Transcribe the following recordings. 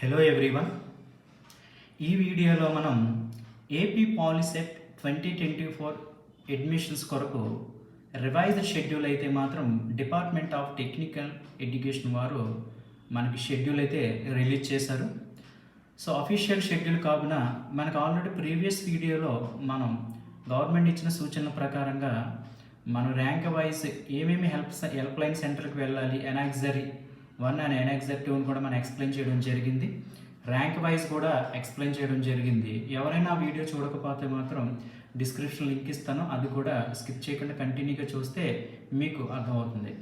Hello everyone. ఈ వీడియోలో మనం ఏపీ పాలిసెట్ 2024 అడ్మిషన్స్ కొరకు రివైజ్డ్ షెడ్యూల్ అయితే మాత్రం డిపార్ట్మెంట్ ఆఫ్ టెక్నికల్ ఎడ్యుకేషన్ వారు మనకి షెడ్యూల్ అయితే రిలీజ్ చేశారు. సో అఫీషియల్ షెడ్యూల్ కావున మనకు ఆల్రెడీ ప్రీవియస్ వీడియోలో మనం గవర్నమెంట్ ఇచ్చిన సూచనల ప్రకారంగా మనం ర్యాంక్ వైజ్ ఏమేమి హెల్ప్ లైన్ సెంటర్కి వెళ్ళాలి, ఎనాక్సరీ 1 అండ్ ఎనాక్సరీ 2 కూడా మనం ఎక్స్ప్లెయిన్ చేయడం జరిగింది. ర్యాంక్ వైజ్ కూడా ఎక్స్ప్లెయిన్ చేయడం జరిగింది. ఎవరైనా ఆ వీడియో చూడకపోతే మాత్రం డిస్క్రిప్షన్ లింక్ ఇస్తాను, అది కూడా స్కిప్ చేయకుండా కంటిన్యూగా చూస్తే మీకు అర్థమవుతుంది.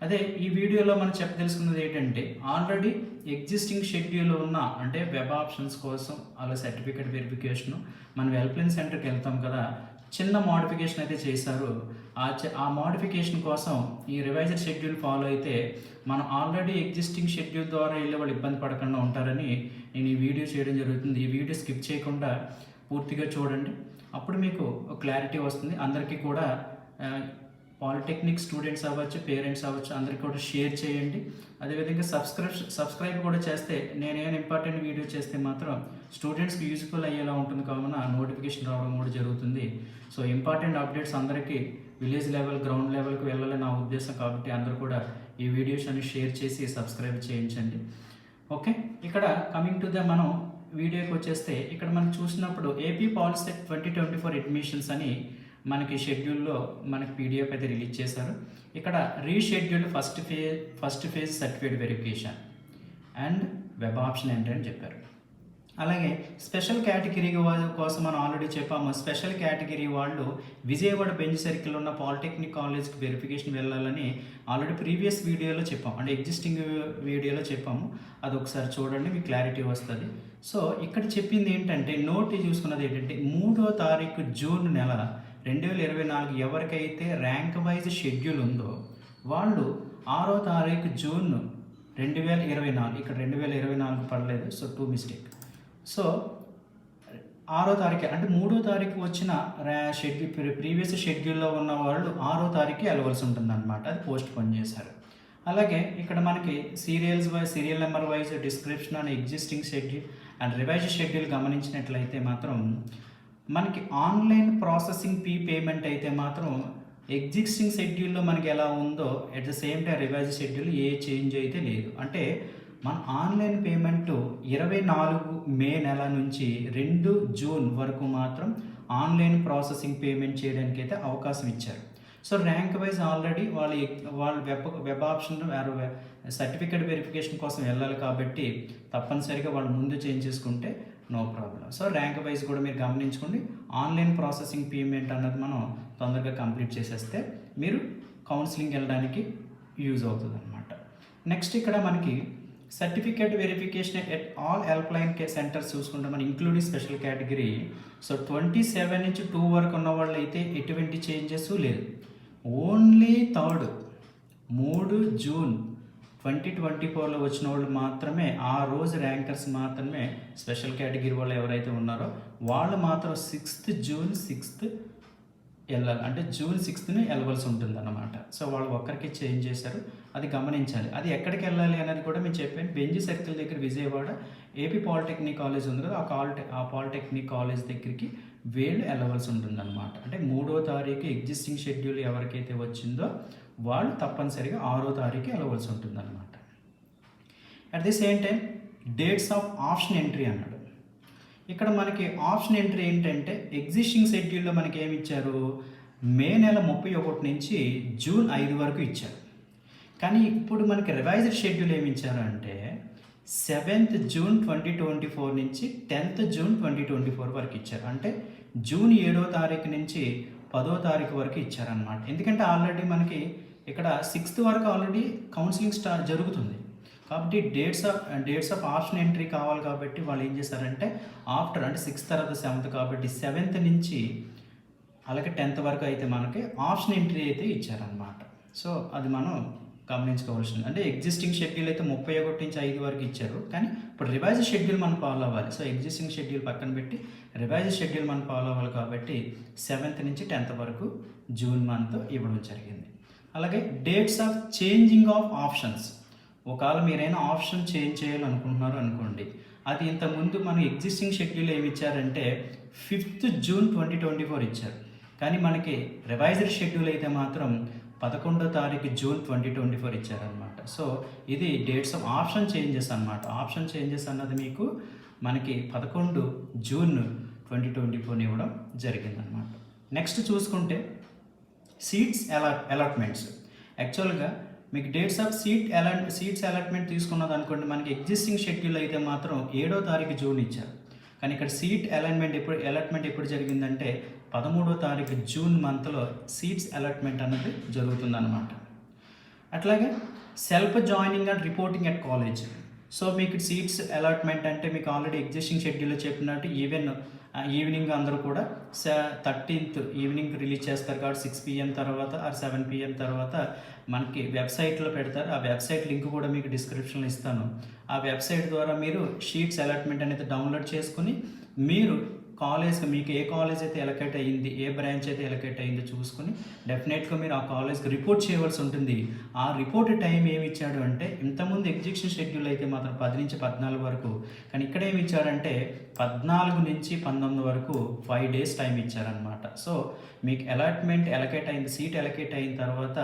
అదే ఈ వీడియోలో మనం తెలుసుకున్నది ఏంటంటే, ఆల్రెడీ ఎగ్జిస్టింగ్ షెడ్యూల్ ఉన్న అంటే వెబ్ ఆప్షన్స్ కోసం అలా సర్టిఫికేట్ వెరిఫికేషను మనం హెల్ప్లైన్ సెంటర్కి వెళ్తాం కదా, చిన్న మోడిఫికేషన్ అయితే చేశారు. ఆ మోడిఫికేషన్ కోసం ఈ రివైజ్డ్ షెడ్యూల్ ఫాలో అయితే మనం ఆల్రెడీ ఎగ్జిస్టింగ్ షెడ్యూల్ ద్వారా వెళ్ళే వాళ్ళు ఇబ్బంది పడకుండా ఉంటారని నేను ఈ వీడియో చేయడం జరుగుతుంది. ఈ వీడియో స్కిప్ చేయకుండా పూర్తిగా చూడండి, అప్పుడు మీకు క్లారిటీ వస్తుంది. అందరికీ కూడా పాలిటెక్నిక్ స్టూడెంట్స్ అవ్వచ్చు, పేరెంట్స్ అవ్వచ్చు, అందరికీ కూడా షేర్ చేయండి. అదేవిధంగా సబ్స్క్రైబ్ కూడా చేస్తే నేనేమైనా ఇంపార్టెంట్ వీడియో చేస్తే మాత్రం స్టూడెంట్స్కి యూజ్ఫుల్ అయ్యేలా ఉంటుంది కావున నోటిఫికేషన్ రావడం కూడా జరుగుతుంది. సో ఇంపార్టెంట్ అప్డేట్స్ అందరికీ విలేజ్ లెవెల్, గ్రౌండ్ లెవెల్కి వెళ్ళాలని నా ఉద్దేశం. కాబట్టి అందరూ కూడా ఈ వీడియోస్ అన్ని షేర్ చేసి సబ్స్క్రైబ్ చేయించండి. ఓకే, ఇక్కడ కమింగ్ టు మనం వీడియోకి వచ్చేస్తే, ఇక్కడ మనం చూసినప్పుడు ఏపీ పాలిసెట్ 2024 అడ్మిషన్స్ అని మనకి షెడ్యూల్లో మనకి పీడిఎఫ్ అయితే రిలీజ్ చేశారు. ఇక్కడ reschedule first phase certificate verification and web option ఏంటని చెప్పారు. అలాగే స్పెషల్ కేటగిరీ కోసం మనం ఆల్రెడీ చెప్పాము. స్పెషల్ కేటగిరీ వాళ్ళు విజయవాడ బెంచ్ సర్కిల్ ఉన్న పాలిటెక్నిక్ కాలేజ్కి వెరిఫికేషన్ వెళ్ళాలని ఆల్రెడీ ప్రీవియస్ వీడియోలో చెప్పాము, అంటే ఎగ్జిస్టింగ్ వీడియోలో చెప్పాము. అది ఒకసారి చూడండి, మీకు క్లారిటీ వస్తుంది. సో ఇక్కడ చెప్పింది ఏంటంటే, నోట్ చూసుకున్నది ఏంటంటే, 3వ తారీఖు జూన్ నెల 2024 ఎవరికైతే ర్యాంక్ వైజ్ షెడ్యూల్ ఉందో వాళ్ళు 6వ తారీఖు జూన్ 2024, ఇక్కడ 2024 పడలేదు, సో 2 మిస్టేక్. సో 6వ తారీఖు అంటే 3వ తారీఖు వచ్చిన షెడ్యూల్ ప్రీవియస్ షెడ్యూల్లో ఉన్న వాళ్ళు 6వ తారీఖు వెళ్ళవలసి ఉంటుందన్నమాట. అది పోస్ట్ పోన్ చేశారు. అలాగే ఇక్కడ మనకి serial number wise description and existing schedule and revised schedule గమనించినట్లయితే మాత్రం మనకి ఆన్లైన్ ప్రాసెసింగ్ పేమెంట్ అయితే మాత్రం ఎగ్జిస్టింగ్ షెడ్యూల్లో మనకి ఎలా ఉందో at the same time revised schedule A change అయితే లేదు. అంటే మన ఆన్లైన్ పేమెంట్ 24 మే నెల నుంచి 2 జూన్ వరకు మాత్రం ఆన్లైన్ ప్రాసెసింగ్ పేమెంట్ చేయడానికి అయితే అవకాశం ఇచ్చారు. సో ర్యాంక్ వైజ్ ఆల్రెడీ వాళ్ళు వెబ్ ఆప్షన్ సర్టిఫికేట్ వెరిఫికేషన్ కోసం వెళ్ళాలి కాబట్టి తప్పనిసరిగా వాళ్ళు ముందు చేంజ్ చేసుకుంటే no problem. So rank wise కూడా మీరు గమనించుకోండి. ఆన్లైన్ ప్రాసెసింగ్ పేమెంట్ అన్నది మనం తొందరగా కంప్లీట్ చేసేస్తే మీరు కౌన్సిలింగ్ వెళ్ళడానికి యూజ్ అవుతుంది అనమాట. నెక్స్ట్ ఇక్కడ మనకి certificate verification at all help line centres చూసుకుంటే మనం ఇంక్లూడింగ్ స్పెషల్ కేటగిరీ. సో 27 నుంచి 2 వరకు ఉన్న వాళ్ళు అయితే ఎటువంటి చేంజెస్ లేదు. ఓన్లీ 3 జూన్ 2024లో వచ్చిన వాళ్ళు మాత్రమే, ఆ రోజు ర్యాంకర్స్ మాత్రమే స్పెషల్ కేటగిరీ వాళ్ళు ఎవరైతే ఉన్నారో వాళ్ళు మాత్రం 6th జూన్ 6th వెళ్ళాలి, అంటే జూన్ 6th వెళ్ళవలసి ఉంటుంది అన్నమాట. సో వాళ్ళు ఒక్కరికి చేంజ్ చేశారు, అది గమనించాలి. అది ఎక్కడికి వెళ్ళాలి అనేది కూడా మేము చెప్పాను. బెంజీ సర్కిల్ దగ్గర విజయవాడ ఏపీ పాలిటెక్నిక్ కాలేజ్ ఉంది కదా, ఆ పాలిటెక్నిక్ కాలేజ్ దగ్గరికి వీళ్ళు వెళ్ళవలసి ఉంటుంది అనమాట. అంటే 3వ తారీఖు ఎగ్జిస్టింగ్ షెడ్యూల్ ఎవరికైతే వచ్చిందో వాళ్ళు తప్పనిసరిగా 6వ తారీఖు వెళ్ళవలసి ఉంటుంది అనమాట. At the same time dates of option entry అన్నాడు. ఇక్కడ మనకి ఆప్షన్ ఎంట్రీ ఏంటంటే, ఎగ్జిస్టింగ్ షెడ్యూల్లో మనకి ఏమి ఇచ్చారు, మే నెల 31 నుంచి జూన్ 5 వరకు ఇచ్చారు. కానీ ఇప్పుడు మనకి రివైజ్డ్ షెడ్యూల్ ఏమి ఇచ్చారు అంటే 7th జూన్ 2024 నుంచి 10th జూన్ 2024 వరకు ఇచ్చారు. అంటే జూన్ 7వ తారీఖు నుంచి 10వ తారీఖు వరకు ఇచ్చారనమాట. ఎందుకంటే ఆల్రెడీ మనకి ఇక్కడ 6th వరకు ఆల్రెడీ కౌన్సిలింగ్ జరుగుతుంది కాబట్టి డేట్స్ ఆఫ్ ఆప్షన్ ఎంట్రీ కావాలి. కాబట్టి వాళ్ళు ఏం చేశారంటే ఆఫ్టర్, అంటే 6th తర్వాత 7th కాబట్టి 7th నుంచి అలాగే 10th వరకు అయితే మనకి ఆప్షన్ ఎంట్రీ అయితే ఇచ్చారనమాట. సో అది మనం గమనించుకోవాల్సింది. అంటే ఎగ్జిస్టింగ్ షెడ్యూల్ అయితే 31 నుంచి 5 వరకు ఇచ్చారు, కానీ ఇప్పుడు రివైజ్డ్ షెడ్యూల్ మనం ఫాలో అవ్వాలి. సో ఎగ్జిస్టింగ్ షెడ్యూల్ పక్కన పెట్టి రివైజ్డ్ షెడ్యూల్ మనం ఫాలో అవ్వాలి కాబట్టి 7th నుంచి 10th వరకు జూన్ మంత్ ఇవ్వడం జరిగింది. అలాగే dates of changing of options ఒకవేళ మీరైనా ఆప్షన్ చేంజ్ చేయాలనుకుంటున్నారు అనుకోండి, అది ఇంతకుముందు మన ఎగ్జిస్టింగ్ షెడ్యూల్ ఏమి ఇచ్చారంటే 5th జూన్ 2024 ఇచ్చారు. కానీ మనకి రివైజ్డ్ షెడ్యూల్ అయితే మాత్రం 11వ తారీఖు జూన్ 2024 ఇచ్చారనమాట. సో ఇది డేట్స్ ఆఫ్ ఆప్షన్ చేంజెస్ అనమాట. ఆప్షన్ చేంజెస్ అన్నది మీకు మనకి 11 జూన్ 2024 ఇవ్వడం జరిగిందనమాట. నెక్స్ట్ చూసుకుంటే సీట్స్ అలాట్మెంట్స్. యాక్చువల్గా మీకు డేట్స్ ఆఫ్ సీట్స్ అలాట్మెంట్ తీసుకున్నది అనుకోండి, మనకి ఎగ్జిస్టింగ్ షెడ్యూల్ అయితే మాత్రం 7వ తారీఖు జూన్ ఇచ్చారు. కానీ ఇక్కడ సీట్ అలాట్మెంట్ ఎప్పుడు జరిగిందంటే 13వ తారీఖు జూన్ మంత్లో సీట్స్ అలాట్మెంట్ అనేది జరుగుతుందన్నమాట. అట్లాగే self joining and reporting at college. So మీకు సీట్స్ అలాట్మెంట్ అంటే మీకు ఆల్రెడీ ఎగ్జిస్టింగ్ షెడ్యూల్లో చెప్పినట్టు ఈవినింగ్ అందరూ కూడా 13th ఈవినింగ్ రిలీజ్ చేస్తారు కాబట్టి 6 PM తర్వాత ఆర్ 7 PM తర్వాత మనకి వెబ్సైట్లో పెడతారు. ఆ వెబ్సైట్ లింక్ కూడా మీకు డిస్క్రిప్షన్లో ఇస్తాను. ఆ వెబ్సైట్ ద్వారా మీరు షీట్స్ అలాట్మెంట్ అనేది డౌన్లోడ్ చేసుకుని మీరు మీకు ఏ కాలేజ్ అయితే ఎలకేట్ అయ్యింది, ఏ బ్రాంచ్ అయితే ఎలకేట్ అయ్యిందో చూసుకుని డెఫినెట్గా మీరు ఆ కాలేజ్కి రిపోర్ట్ చేయవలసి ఉంటుంది. ఆ రిపోర్ట్ టైం ఏమి ఇచ్చాడు అంటే, ఇంతకుముందు ఎగ్జిక్యూషన్ షెడ్యూల్ అయితే మాత్రం 10 నుంచి 14 వరకు, కానీ ఇక్కడ ఏమి ఇచ్చారంటే 14 నుంచి 19 వరకు 5 days టైం ఇచ్చారనమాట. సో మీకు ఎలకేట్ అయింది, సీట్ ఎలకేట్ అయిన తర్వాత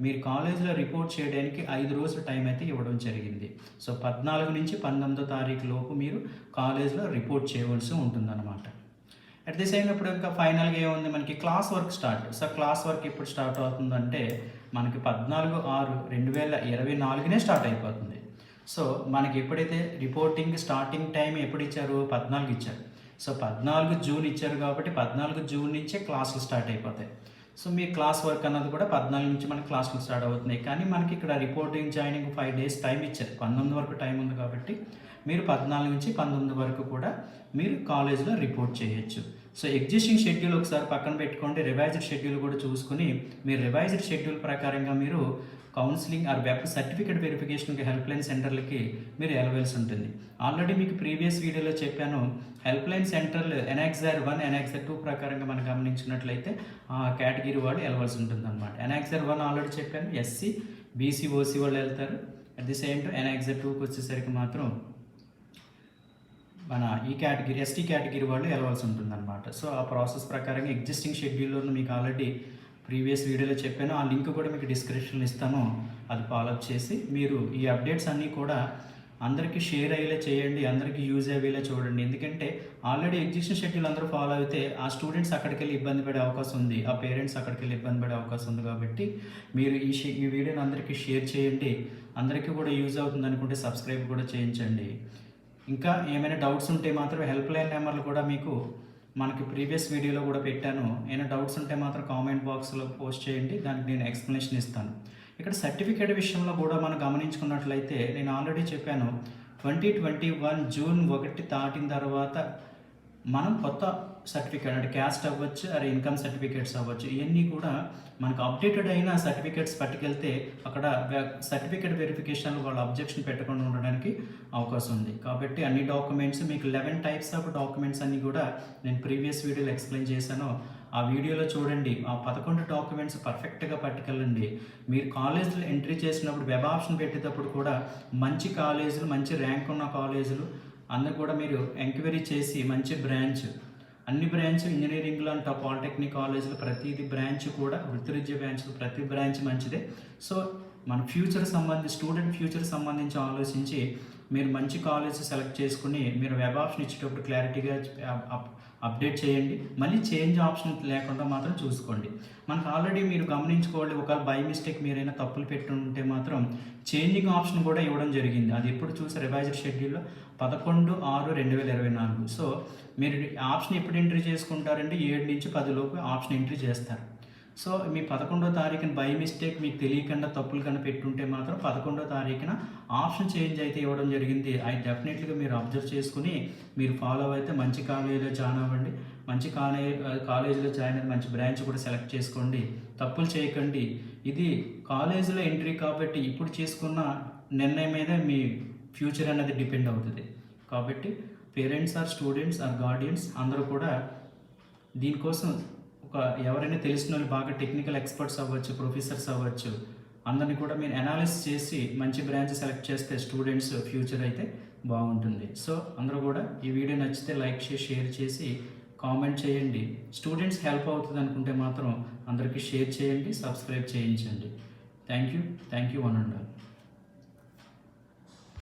మీరు కాలేజ్లో రిపోర్ట్ చేయడానికి 5 రోజుల టైం అయితే ఇవ్వడం జరిగింది. సో 14 నుంచి 19వ తారీఖు లోపు మీరు కాలేజ్లో రిపోర్ట్ చేయవలసి ఉంటుందన్నమాట. అట్ ది సేమ్ ఇప్పుడు ఇంకా ఫైనల్గా ఏముంది, మనకి class work start. So class work ఎప్పుడు స్టార్ట్ అవుతుందంటే మనకి 14/6/2024 స్టార్ట్ అయిపోతుంది. సో మనకి ఎప్పుడైతే రిపోర్టింగ్ స్టార్టింగ్ టైం ఎప్పుడు ఇచ్చారు, 14 ఇచ్చారు. సో 14 జూన్ ఇచ్చారు కాబట్టి 14 జూన్ నుంచే క్లాసులు స్టార్ట్ అయిపోతాయి. సో మీ క్లాస్ వర్క్ అన్నది కూడా 14 నుంచి మనకి క్లాసులు స్టార్ట్ అవుతున్నాయి. కానీ మనకి ఇక్కడ రిపోర్టింగ్ జాయినింగ్ 5 days టైం ఇచ్చారు. 19 వరకు టైం ఉంది కాబట్టి మీరు 14 నుంచి 19 వరకు కూడా మీరు కాలేజ్లో రిపోర్ట్ చేయొచ్చు. సో ఎగ్జిస్టింగ్ షెడ్యూల్ ఒకసారి పక్కన పెట్టుకోండి, రివైజ్డ్ షెడ్యూల్ కూడా చూసుకుని మీరు రివైజ్డ్ షెడ్యూల్ ప్రకారంగా మీరు కౌన్సిలింగ్ ఆర్ వెబ్ సర్టిఫికేట్ వెరిఫికేషన్కి హెల్ప్లైన్ సెంటర్లకి మీరు వెళ్ళవలసి ఉంటుంది. ఆల్రెడీ మీకు ప్రీవియస్ వీడియోలో చెప్పాను, హెల్ప్లైన్ సెంటర్లు ఎనాక్సర్ 1 ఎనాక్సర్ 2 ప్రకారంగా మనం గమనించినట్లయితే ఆ కేటగిరీ వాళ్ళు వెళ్ళవలసి ఉంటుంది అనమాట. ఎనాక్సర్ 1 ఆల్రెడీ చెప్పాను, SC BC OC వాళ్ళు వెళ్తారు. అట్ ది సేమ్ టైం ఎనాక్సర్ 2కి వచ్చేసరికి మాత్రం మన ఈ కేటగిరీ ST కేటగిరీ వాళ్ళు వెళ్ళవలసి ఉంటుంది అనమాట. సో ఆ ప్రాసెస్ ప్రకారంగా ఎగ్జిస్టింగ్ షెడ్యూల్లో మీకు ఆల్రెడీ ప్రీవియస్ వీడియోలో చెప్పాను, ఆ లింక్ కూడా మీకు డిస్క్రిప్షన్లో ఇస్తాను. అది ఫాలోఅప్ చేసి మీరు ఈ అప్డేట్స్ అన్నీ కూడా అందరికీ షేర్ అయ్యేలా చేయండి, అందరికీ యూజ్ అయ్యేలా చూడండి. ఎందుకంటే ఆల్రెడీ ఎగ్జిస్టింగ్ షెడ్యూల్ అందరూ ఫాలో అయితే ఆ స్టూడెంట్స్ అక్కడికి వెళ్ళి ఇబ్బంది పడే అవకాశం ఉంది, ఆ పేరెంట్స్ అక్కడికి వెళ్ళి ఇబ్బంది పడే అవకాశం ఉంది. కాబట్టి మీరు ఈ వీడియోని అందరికీ షేర్ చేయండి. అందరికీ కూడా యూజ్ అవుతుంది అనుకుంటే సబ్స్క్రైబ్ కూడా చేయించండి. ఇంకా ఏమైనా డౌట్స్ ఉంటే మాత్రం హెల్ప్ లైన్ నెంబర్లు కూడా మీకు మనకి ప్రీవియస్ వీడియోలో కూడా పెట్టాను. ఏమైనా డౌట్స్ ఉంటే మాత్రం కామెంట్ బాక్స్లో పోస్ట్ చేయండి, దానికి నేను ఎక్స్ప్లెనేషన్ ఇస్తాను. ఇక్కడ సర్టిఫికేట్ విషయంలో కూడా మనం గమనించుకున్నట్లయితే నేను ఆల్రెడీ చెప్పాను, 2021 జూన్ 1 దాటిన తర్వాత మనం కొత్త సర్టిఫికేట్ అంటే క్యాస్ట్ అవ్వచ్చు, అరే ఇన్కమ్ సర్టిఫికేట్స్ అవ్వచ్చు, ఇవన్నీ కూడా మనకు అప్డేటెడ్ అయిన సర్టిఫికేట్స్ పట్టుకెళ్తే అక్కడ సర్టిఫికేట్ వెరిఫికేషన్లో వాళ్ళు అబ్జెక్షన్ పెట్టకుండా ఉండడానికి అవకాశం ఉంది. కాబట్టి అన్ని డాక్యుమెంట్స్ మీకు 11 types ఆఫ్ డాక్యుమెంట్స్ అన్నీ కూడా నేను ప్రీవియస్ వీడియోలో ఎక్స్ప్లెయిన్ చేశాను. ఆ వీడియోలో చూడండి, ఆ 11 డాక్యుమెంట్స్ పర్ఫెక్ట్గా పట్టుకెళ్ళండి. మీరు కాలేజీలో ఎంట్రీ చేసినప్పుడు వెబ్ ఆప్షన్ పెట్టేటప్పుడు కూడా మంచి కాలేజీలు, మంచి ర్యాంక్ ఉన్న కాలేజీలు అందరూ కూడా మీరు ఎంక్వైరీ చేసి మంచి బ్రాంచ్, అన్ని బ్రాంచ్ ఇంజనీరింగ్లో అంట పాలిటెక్నిక్ కాలేజీలో ప్రతిదీ బ్రాంచ్ కూడా వృత్తిరీత్యా బ్రాంచ్లు ప్రతి బ్రాంచ్ మంచిదే. సో మన స్టూడెంట్ ఫ్యూచర్ సంబంధించి ఆలోచించి మీరు మంచి కాలేజ్ సెలెక్ట్ చేసుకుని మీరు వెబ్ ఆప్షన్ ఇచ్చేటప్పుడు క్లారిటీగా అప్డేట్ చేయండి. మళ్ళీ చేంజ్ ఆప్షన్ లేకుండా మాత్రం చూసుకోండి. మనకు ఆల్రెడీ మీరు గమనించుకోవాలి, ఒకవేళ బై మిస్టేక్ మీరైనా తప్పులు పెట్టుంటే మాత్రం చేంజింగ్ ఆప్షన్ కూడా ఇవ్వడం జరిగింది. అది ఎప్పుడు చూసి రివైజ్డ్ షెడ్యూల్లో 11/6/2024. సో మీరు ఆప్షన్ ఎప్పుడు ఎంట్రీ చేసుకుంటారంటే 7 నుంచి 10 లోపు ఆప్షన్ ఎంట్రీ చేస్తారు. సో మీ 11వ తారీఖున బై మిస్టేక్ మీకు తెలియకుండా తప్పులు కన్నా పెట్టుంటే మాత్రం 11వ తారీఖున ఆప్షన్ చేంజ్ అయితే ఇవ్వడం జరిగింది. అది డెఫినెట్లీగా మీరు అబ్జర్వ్ చేసుకుని మీరు ఫాలో అయితే మంచి కాలేజీలో జాయిన్ అవ్వండి. మంచి కాలేజీలో జాయిన్ అయ్యి మంచి బ్రాంచ్ కూడా సెలెక్ట్ చేసుకోండి. తప్పులు చేయకండి. ఇది కాలేజీలో ఎంట్రీ కాబట్టి ఇప్పుడు చేసుకున్న నిర్ణయం మీద మీ ఫ్యూచర్ అనేది డిపెండ్ అవుతుంది. కాబట్టి parents or students or guardians అందరూ కూడా దీనికోసం ఎవరైనా తెలిసిన వాళ్ళు బాగా టెక్నికల్ ఎక్స్పర్ట్స్ అవ్వచ్చు, ప్రొఫెసర్స్ అవ్వచ్చు, అందరిని కూడా మీరు అనాలిసిస్ చేసి మంచి బ్రాంచ్ సెలెక్ట్ చేస్తే స్టూడెంట్స్ ఫ్యూచర్ అయితే బాగుంటుంది. సో అందరూ కూడా ఈ వీడియో నచ్చితే లైక్ చేసి షేర్ చేసి కామెంట్ చేయండి. స్టూడెంట్స్ హెల్ప్ అవుతుంది అనుకుంటే మాత్రం అందరికీ షేర్ చేయండి, సబ్స్క్రైబ్ చేయించండి. Thank you one and all.